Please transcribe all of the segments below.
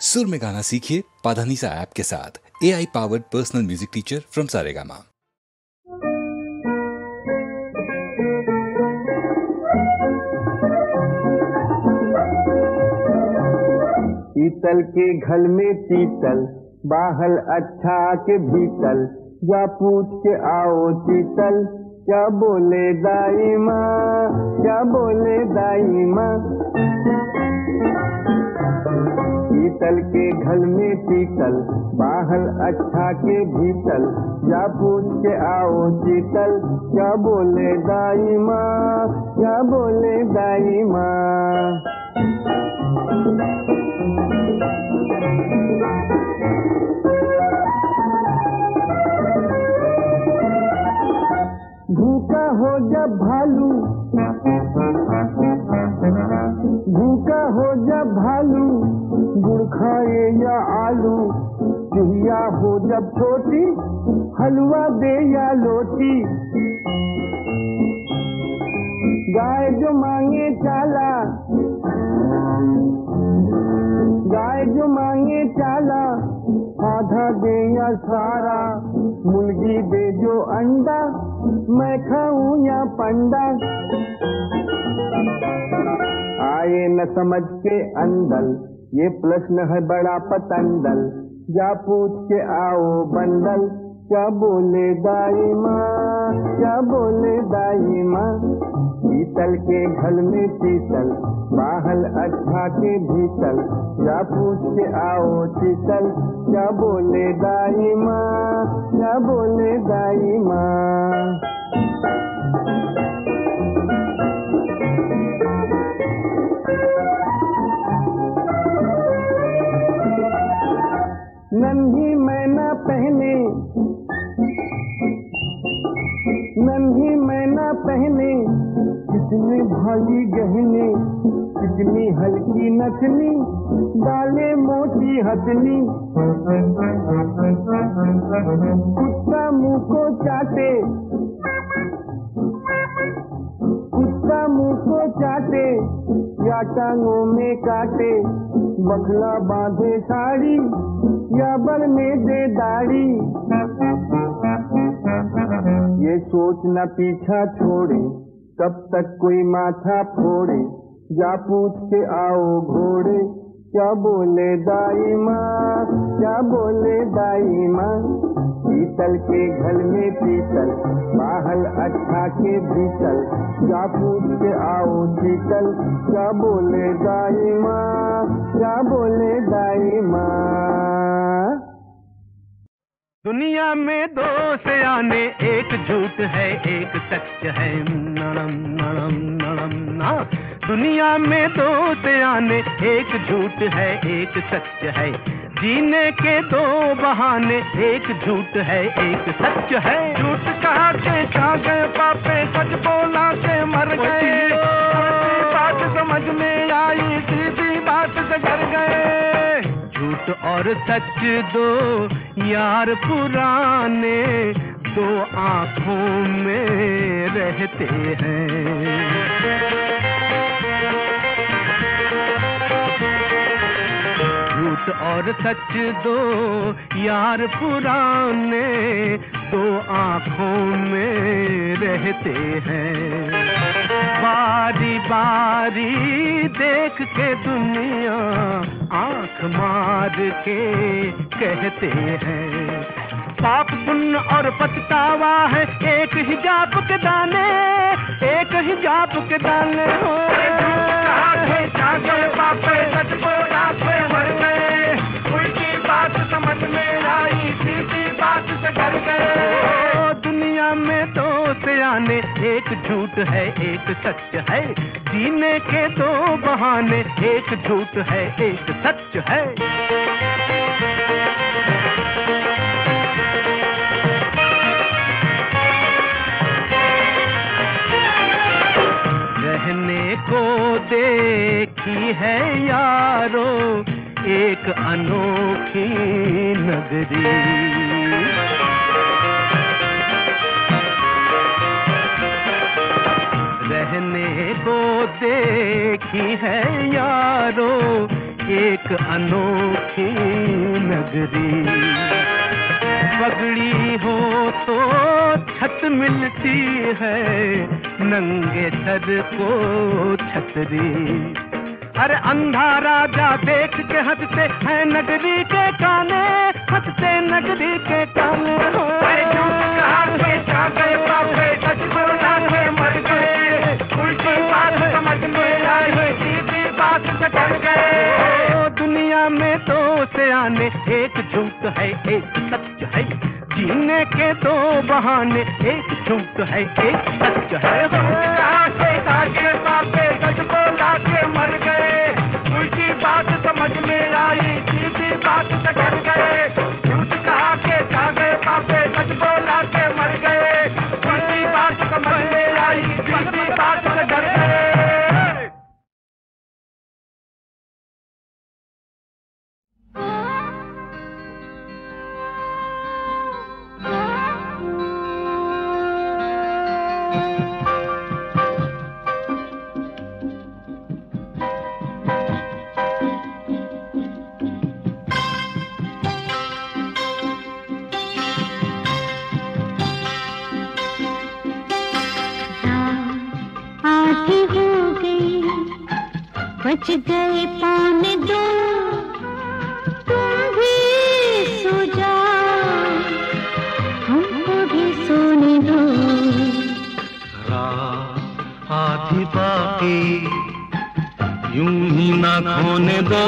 सुर में गाना सीखिए पाधानीसा ऐप के साथ। AI powered personal music teacher from Saregama. पीतल के घल में पीतल, बाहल अच्छा के भीतल, जा पूछ के आओ चीतल, क्या बोले दाई माँ, क्या बोले दाई माँ। पीतल के घल में पीतल, बाहल अच्छा के भीतल, जा पूछ के आओ चीतल, क्या बोले दाई माँ, क्या बोले दाई माँ। भूखा हो जब भालू, भूखा हो जब भालू, गुड़ खाए या आलू, चूहिया हो जब छोटी, हलवा दे या लोटी। गाय जो मांगे चाला, गाय जो मांगे चाला, आधा दे या सारा, मुर्गी दे जो अंडा, मैं खाऊं या पंडा। आए न समझ के अंदल, ये प्रश्न है बड़ा पतंदल, जा पूछ के आओ बंदल, क्या बोले दाई माँ, क्या बोले दाई माँ। पीतल के घल में पीतल, बाहल अच्छा के भीतल, जा पूछ के आओ चीतल, क्या बोले दाई माँ, क्या बोले दाई माँ। नन्ही मैना पहने, नन्ही मैना पहने, कितने भारी गहने, कितनी हल्की नथनी, डाले मोटी हथनी। कुत्ता मुँह को चाटे, कुत्ता मुँह को चाटे, या टांगों में काटे, बखला बांधे साड़ी, या बल में दे दाढ़ी। ये सोच न पीछा छोड़े, कब तक कोई माथा फोड़े, जा पूछ के आओ घोड़े, क्या बोले दाई माँ, क्या बोले दाई माँ। पीतल के घल में पीतल, बाहल अच्छा के भीतल, जा पूछ के आओ चीतल, क्या बोले दाई माँ, क्या बोले दाई माँ। दुनिया में दो सयाने, एक झूठ है एक सच है, नड़म नड़म नड़म ना। दुनिया में दो सयाने, एक झूठ है एक सच है, जीने के दो बहाने, एक झूठ है एक सच है। झूठ कहा के खा गए पापे, सच बोला के मर गए, उल्टी बात समझ में आई, सीधी बात से डर गए। झूठ और सच दो यार पुराने, दो आँखों में रहते हैं। झूठ और सच दो यार पुराने, दो आँखों में रहते हैं। बारी बारी देख के दुनिया आँख मार के कहते हैं, पाप पुण्य और पछतावा है एक ही जाप के दाने, एक ही जाप के दाने। हो पापे सच बोला के मर गए, उल्टी बात समझ में आई, सीधी बात से डर गए। दुनिया में दो सयाने, एक झूठ है एक सच है, जीने के दो बहाने, एक झूठ है एक सच है। रहने को देखी है यारो एक अनोखी नगरी, रहने को देखी है यारो एक अनोखी नगरी। पगड़ी हो तो छत मिलती है, नंगे सर को छतरी। अरे अंधा राजा देख के हंसते हैं नगरी के काने, हंसते नगरी के काने। झूठ कहा के जा गए बापे, सच बोला के मर गए। उल्टी बात समझ में आई, सीधी बात से डर गए। दुनिया में दो सियाने, एक झूठ है एक सच है। जीने के दो बहाने, एक झूठ है एक सच है। कहा के बापे, सच बोला के मर गए। उल्टी बात समझ में आई, सीधी बात से डर गए। झूठ कहा के जा गए बापे, सच बोला के मर गए। उल्टी बात समझ में आई, सीधी बात से डर गए। बच गए पौने दो, तुम भी सो जाओ, हमको भी सोने दो। रात आधी बाकी, यूं ही ना खोने दो।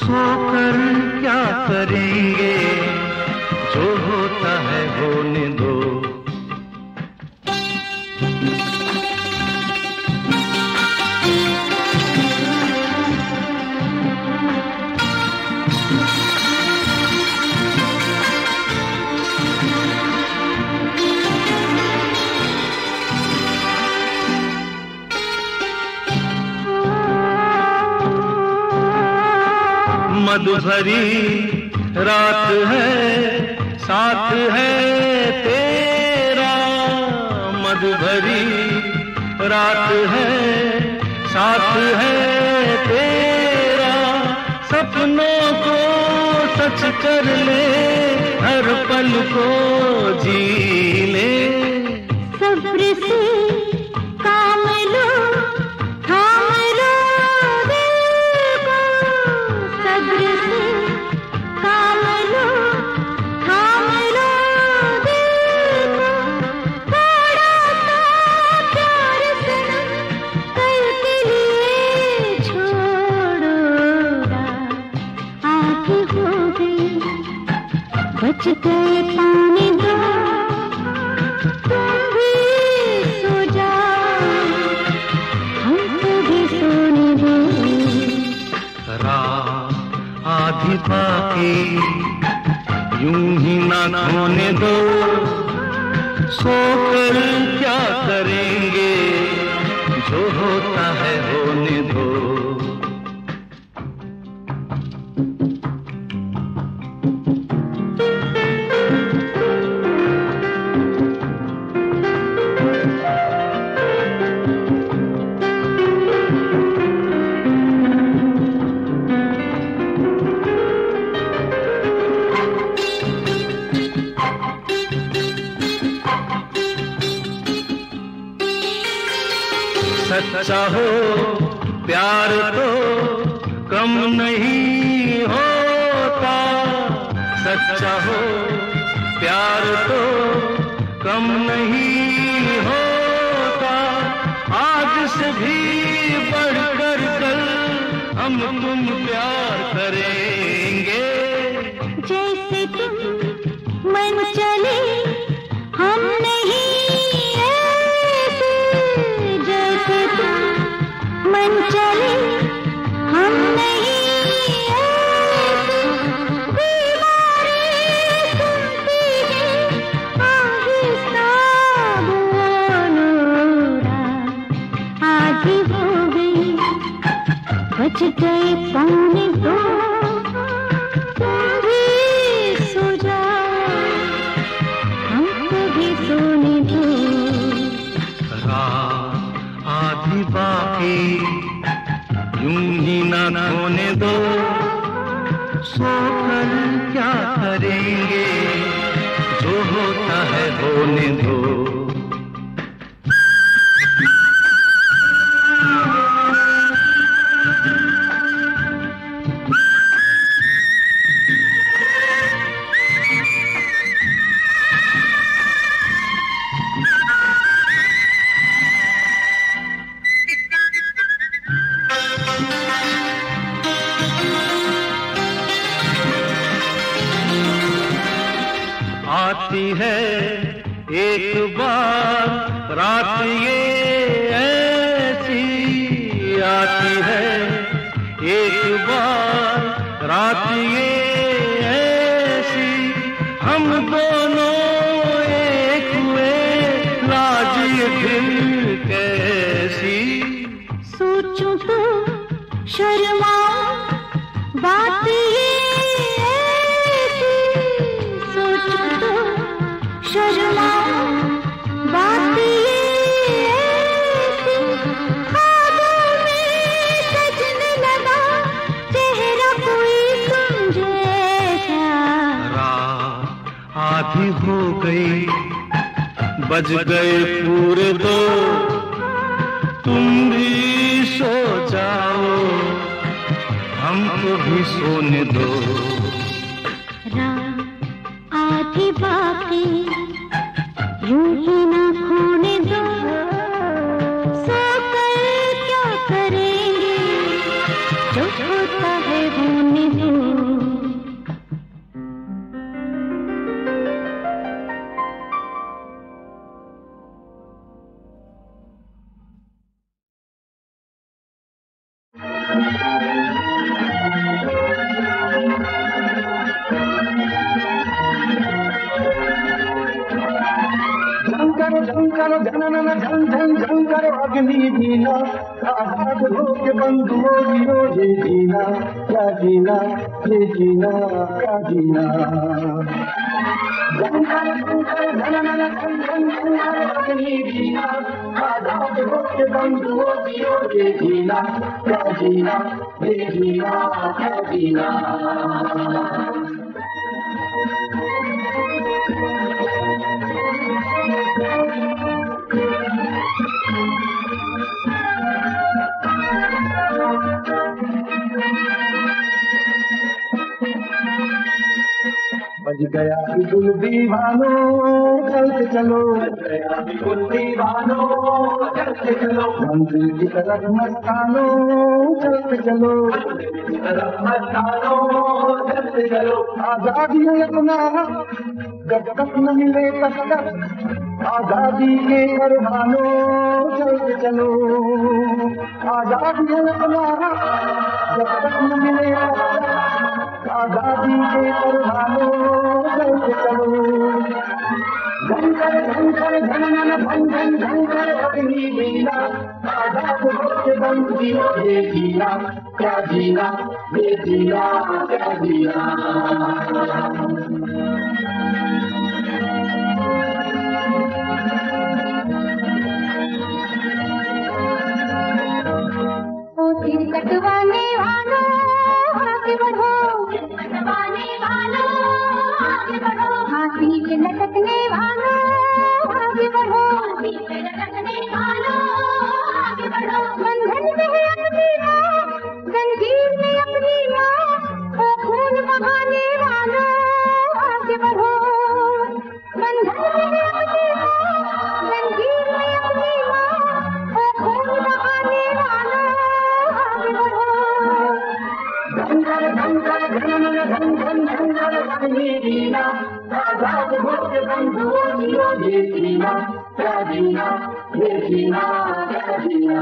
सोकर क्या करेंगे, जो होता है होने दो। मधुभरी रात है, साथ है तेरा। मधुभरी रात है, साथ है तेरा। सपनों को सच कर ले, हर पल को जी ले। सब्र से काम लो, थाम लो दिल को। सब्र से काम लो, थाम लो दिल को। थोड़ा सा प्यार सनम कल के लिए छोड़ो। आगे हो गई, बच गए पानी दो, तुम भी सो जाओ, हमको भी सोने दो। रात आधी बाकी, यूं ही ना खोने दो। सोकर क्या करेंगे, जो होता है होने दो। सच्चा हो प्यार तो कम नहीं होता। सच्चा हो प्यार तो कम नहीं होता। आज से भी बढ़कर कल हम तुम प्यार करेंगे। जैसे तुम मन चले हम नहीं ऐसे। जैसे तुम मन चले हम नहीं ऐसे। बीमारी सुनती है आहिस्ता बोलोरा। आधी हो गई, बच गए पौने दो, तुम भी सो जाओ, सोकर क्या करेंगे, जो होता है होने दो। आती है एक बार रात ये ऐसी, आती है एक बार रात ये ऐसी, हम दोनों एक हुए, लाज ये दिल कैसी। सोचूं तो शर्माऊं बात ये ऐसी, सोचूं तो शर्माऊं बात ये ऐसी, ख्वाबों में सजने लगा चेहरा कोई तुम जैसा। रात आधी हो गई, बज गए पूरे दो, तुम भी सो जाओ, हमको भी सोने दो। रात आधी बाकी यूं ही ना खोने दो, सोकर क्या करेंगे, जो होता है होने दो। झंकर जनन झन झन झंकर अग्नि जीना, आजाद होके बंधुओं जियो ये जीना, क्या जीना ये जीना क्या जीना। झंकर जनन झन झन झंकर अग्नि जीना, आजाद होके बंधुओं जियो ये जीना, क्या जीना ये जीना क्या जीना। बज गया बिगुल दीवानो चलते चलो, बज गया बिगुल दीवानो चलते चलो, मंजिल की तरफ मस्तानो चलते चलो, मंजिल की तरफ मस्तानो चलते चलो। आजादी अपना जब तक न मिले तब तक, आजादी के परवानों चलते चलो, आजादी अपना जब तक न मिले तब तक, आजादी के परवानों चलते चलो। झंकर झंकर झनन झन झन झंकर अग्नि जीना, आजाद होके बंदियों ये जीना, क्या जीना ये जीना क्या जीना। सिर कटवाने वालों आगे बढ़ो, कटवाने वालों आगे बढ़ो, फांसी पे लटकने वालों आगे बढ़ो, फांसी पे लटकने वालों आगे बढ़ो। बंधन में है अपनी माँ, जंजीर में अपनी माँ, ओ खून बहाने वालों आगे बढ़ो। बंधन में है अपनी माँ, जंजीर में अपनी माँ, ओ खून बहाने वालों आगे बढ़ो। झंकर झंकर झनन झन झन झंकर अग्नि जीना, आजाद होके बंधुओं जियो ये जीना, क्या जीना ये जीना क्या जीना।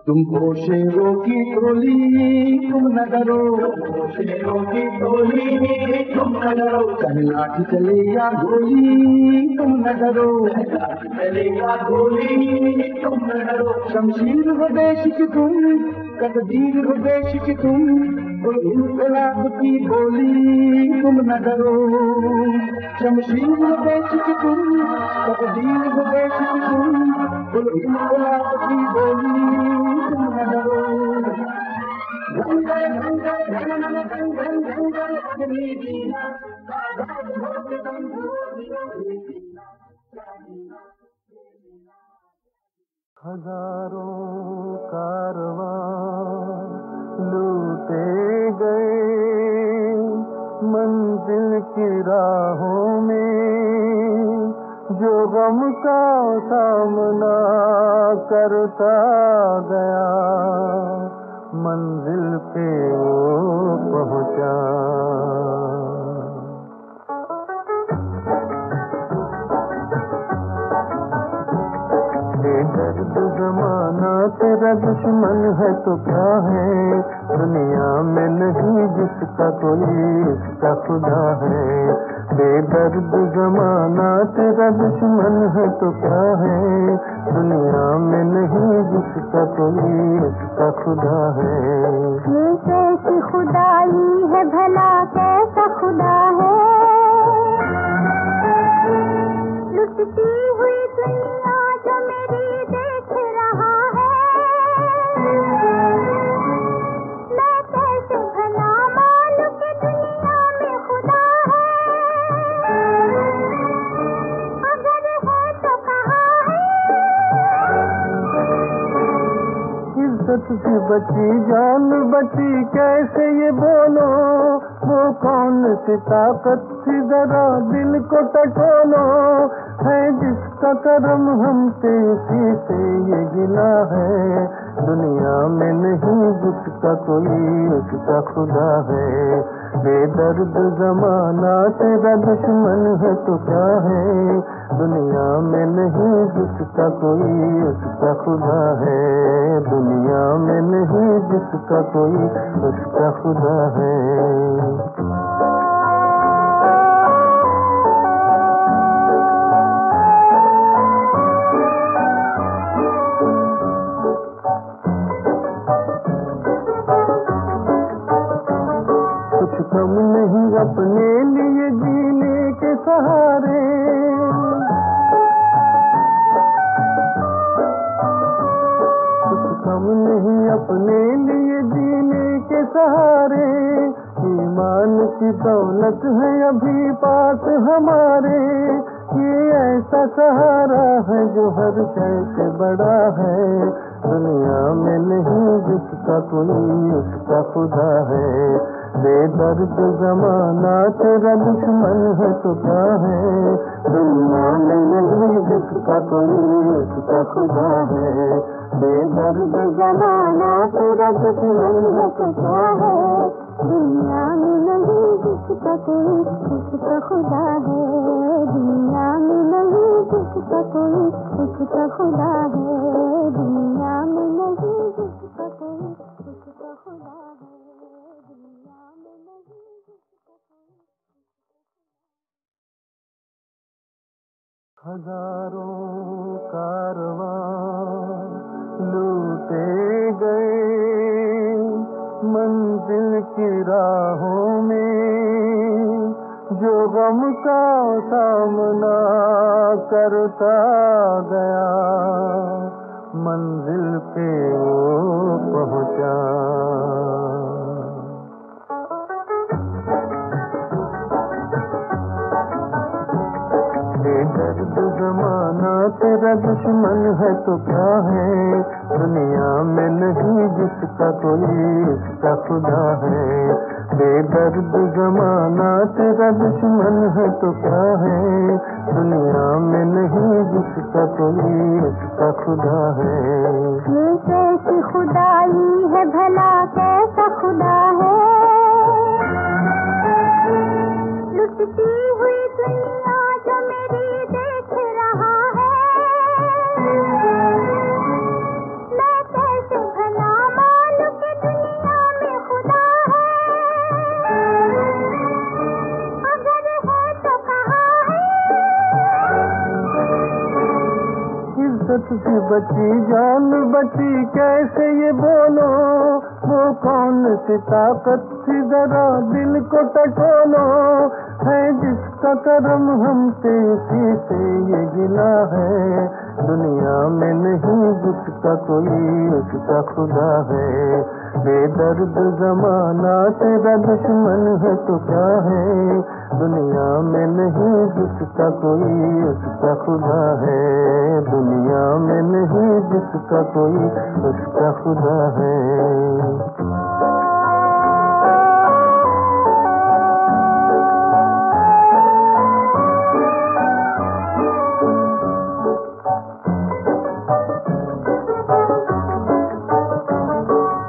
तुम शेरों की टोली तुम न डरो, शेरों की टोली तुम न डरो, चाहे लाठी चले या गोली तुम न डरो, चले या गोली तुम न डरो। शमशीर हो देश की तुम, तकदीर हो देश की तुम, वो इनकलाब की बोली तुम न डरो, शमशीर बेच के तुम, तकदीर बेच के तुम, वो इनकलाब की बोली तुम न डरो। हजारों कारवां लूटे गए मंजिल की राहों में, जो गम का सामना करता गया मंजिल पे वो पहुंचा। दर्द जमाना तेरा दुश्मन है तो क्या है, दुनिया में नहीं जिसका कोई इसका खुदा है। बेदर्द जमाना तेरा दुश्मन है तो क्या है, दुनिया में नहीं जिसका कोई इसका खुदा है। ये कैसी खुदाई है भला, कैसा खुदा है, लुटती हुई दुनिया जो मेरी देख रहा है। मैं कैसे भला मानूं कि दुनिया में खुदा है, अगर है तो कहाँ है। इज्जत से बची जान बची कैसे ये बोलो, वो कौन सी ताकत थी जरा दिल को टटोलो। है जिसका करम हम पे उसी से ये गिला है, दुनिया में नहीं जिसका कोई उसका खुदा है। बेदर्द जमाना तेरा दुश्मन है तो क्या है, दुनिया में नहीं जिसका कोई उसका खुदा है। दुनिया में नहीं जिसका कोई उसका खुदा है। हम नहीं अपने लिए जीने के सहारे, हम नहीं अपने लिए जीने के सहारे। ईमान की दौलत है अभी पास हमारे, ये ऐसा सहारा है जो हर शय से बड़ा है। दुनिया में नहीं जिसका कोई उसका खुदा है। बेदर्द जमाना तेरा दुश्मन है तो क्या है, दुनिया में नहीं जिसका कोई उसका खुदा है। बेदर्द जमाना तेरा दुश्मन है तो क्या है, दुनिया में नहीं जिसका कोई उसका खुदा है। दुनिया में नहीं जिसका कोई उसका खुदा है, दुनिया में नहीं जिसका कोई उसका खुदा है। हजारों कारवां लूटे गए मंजिल की राहों में, जो गम का सामना करता गया मंजिल पे वो पहुंचा। दर्द जमाना तेरा दुश्मन है तो क्या है, दुनिया में नहीं जिसका कोई इसका खुदा है। बेदर्द जमाना तेरा दुश्मन है तो क्या है, दुनिया में नहीं जिसका कोई इसका खुदा है। ये कैसी खुदाई है भला, कैसा खुदा है, लुटती हुई दुनिया जो मेरी देख रहा है। मैं कैसे भला मानूं कि दुनिया में खुदा है, अगर है तो कहाँ है। इज्जत से बची जान बची कैसे ये बोलो, वो कौन सी ताकत थी जरा दिल को टटोलो, है जिसका करम हम पे उसी से ये गिला है। दुनिया में नहीं जिसका कोई उसका खुदा है। बेदर्द जमाना तेरा दुश्मन है तो क्या है, दुनिया में नहीं जिसका कोई उसका खुदा है। दुनिया में नहीं जिसका कोई उसका खुदा है।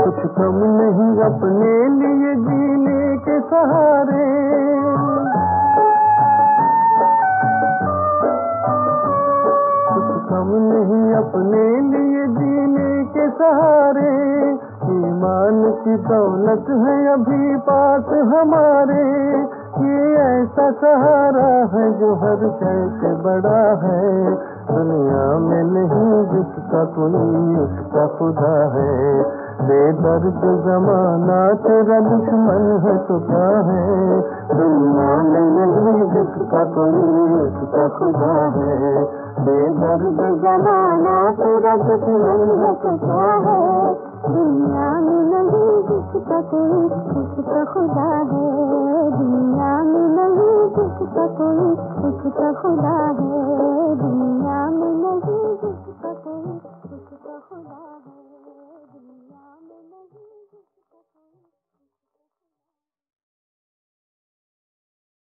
कुछ कम नहीं अपने लिए जीने के सहारे, कुछ कम नहीं अपने लिए जीने के सहारे। ईमान की दौलत है अभी पास हमारे, ये ऐसा सहारा है जो हर शय से बड़ा है। दुनिया में नहीं जिसका कोई उसका खुदा है। बेदर्द जमाना तेरा दुश्मन है तो क्या है, दुनिया में नहीं जिसका कोई उसका खुदा है। बेदर्द जमाना तेरा दुश्मन है तो क्या है, दुनिया में नहीं जिसका कोई उसका खुदा है। दुनिया में नहीं जिसका कोई उसका खुदा है।